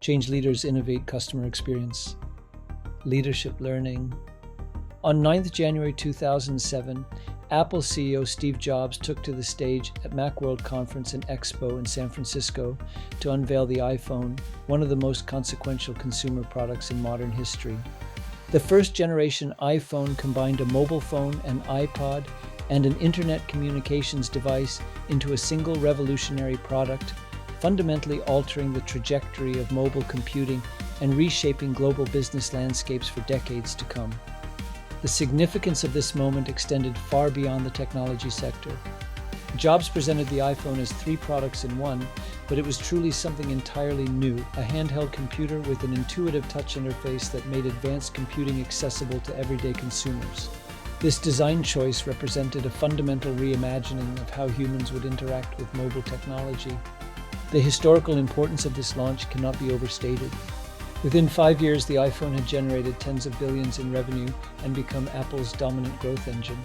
Change leaders innovate customer experience. Leadership learning. On 9th January 2007, Apple CEO Steve Jobs took to the stage at Macworld Conference and Expo in San Francisco to unveil the iPhone, one of the most consequential consumer products in modern history. The first generation iPhone combined a mobile phone, an iPod, and an internet communications device into a single revolutionary product, fundamentally altering the trajectory of mobile computing and reshaping global business landscapes for decades to come. The significance of this moment extended far beyond the technology sector. Jobs presented the iPhone as three products in one, but it was truly something entirely new, a handheld computer with an intuitive touch interface that made advanced computing accessible to everyday consumers. This design choice represented a fundamental reimagining of how humans would interact with mobile technology. The historical importance of this launch cannot be overstated. Within 5 years, the iPhone had generated tens of billions in revenue and become Apple's dominant growth engine.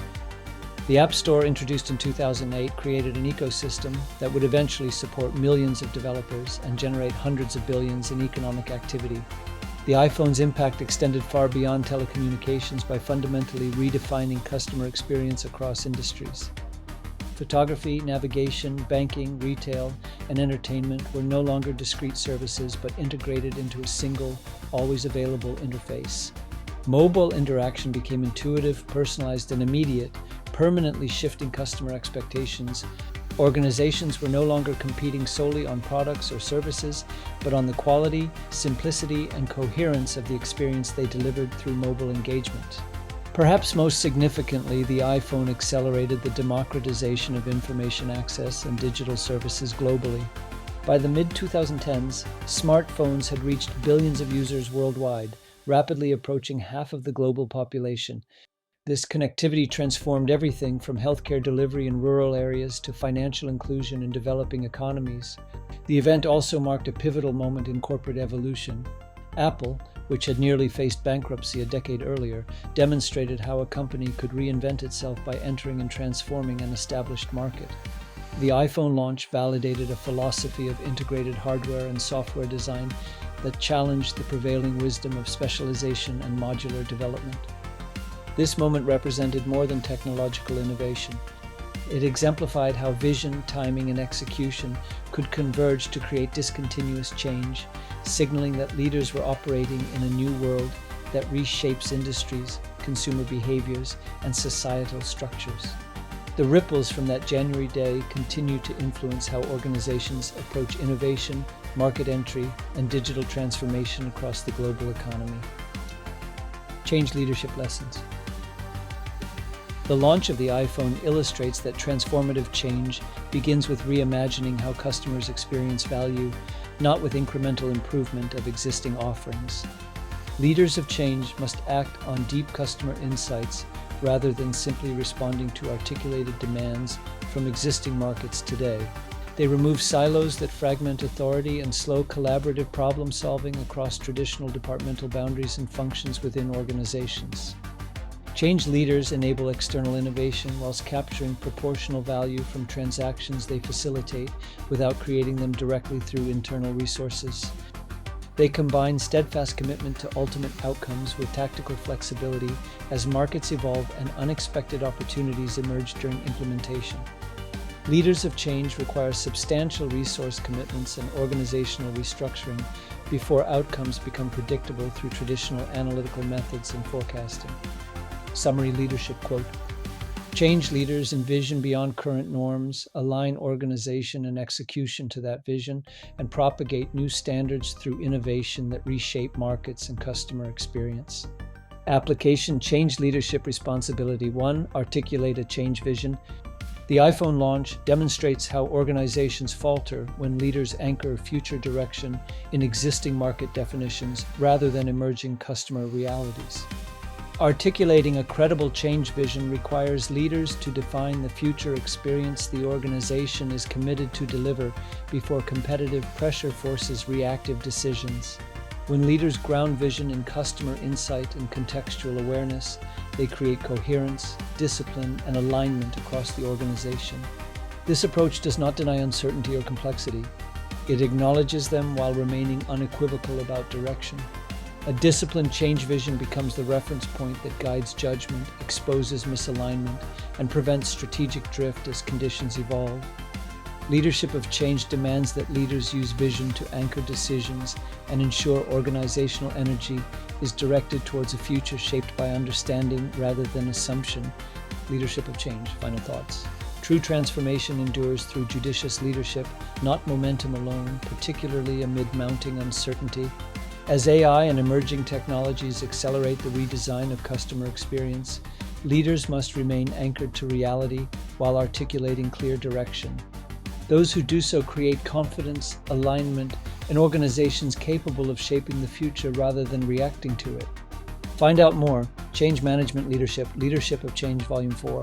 The App Store, introduced in 2008, created an ecosystem that would eventually support millions of developers and generate hundreds of billions in economic activity. The iPhone's impact extended far beyond telecommunications by fundamentally redefining customer experience across industries. Photography, navigation, banking, retail, and entertainment were no longer discrete services but integrated into a single, always available interface. Mobile interaction became intuitive, personalized, and immediate, permanently shifting customer expectations. Organizations were no longer competing solely on products or services, but on the quality, simplicity, and coherence of the experience they delivered through mobile engagement. Perhaps most significantly, the iPhone accelerated the democratization of information access and digital services globally. By the mid-2010s, smartphones had reached billions of users worldwide, rapidly approaching half of the global population. This connectivity transformed everything from healthcare delivery in rural areas to financial inclusion in developing economies. The event also marked a pivotal moment in corporate evolution. Apple, which had nearly faced bankruptcy a decade earlier, demonstrated how a company could reinvent itself by entering and transforming an established market. The iPhone launch validated a philosophy of integrated hardware and software design that challenged the prevailing wisdom of specialization and modular development. This moment represented more than technological innovation. It exemplified how vision, timing, and execution could converge to create discontinuous change, signaling that leaders were operating in a new world that reshapes industries, consumer behaviors, and societal structures. The ripples from that January day continue to influence how organizations approach innovation, market entry, and digital transformation across the global economy. Change leadership lessons. The launch of the iPhone illustrates that transformative change begins with reimagining how customers experience value, not with incremental improvement of existing offerings. Leaders of change must act on deep customer insights rather than simply responding to articulated demands from existing markets today. They remove silos that fragment authority and slow collaborative problem solving across traditional departmental boundaries and functions within organizations. Change leaders enable external innovation whilst capturing proportional value from transactions they facilitate without creating them directly through internal resources. They combine steadfast commitment to ultimate outcomes with tactical flexibility as markets evolve and unexpected opportunities emerge during implementation. Leaders of change require substantial resource commitments and organizational restructuring before outcomes become predictable through traditional analytical methods and forecasting. Summary leadership quote: Change leaders envision beyond current norms, align organization and execution to that vision, and propagate new standards through innovation that reshape markets and customer experience. Application: change leadership responsibility. 1. Articulate a change vision. The iPhone launch demonstrates how organizations falter when leaders anchor future direction in existing market definitions rather than emerging customer realities. Articulating a credible change vision requires leaders to define the future experience the organization is committed to deliver before competitive pressure forces reactive decisions. When leaders ground vision in customer insight and contextual awareness, they create coherence, discipline, and alignment across the organization. This approach does not deny uncertainty or complexity. It acknowledges them while remaining unequivocal about direction. A disciplined change vision becomes the reference point that guides judgment, exposes misalignment, and prevents strategic drift as conditions evolve. Leadership of change demands that leaders use vision to anchor decisions and ensure organizational energy is directed towards a future shaped by understanding rather than assumption. Leadership of change. Final thoughts. True transformation endures through judicious leadership, not momentum alone, particularly amid mounting uncertainty. As AI and emerging technologies accelerate the redesign of customer experience, leaders must remain anchored to reality while articulating clear direction. Those who do so create confidence, alignment, and organizations capable of shaping the future rather than reacting to it. Find out more. Change Management Leadership, Leadership of Change, Volume 4.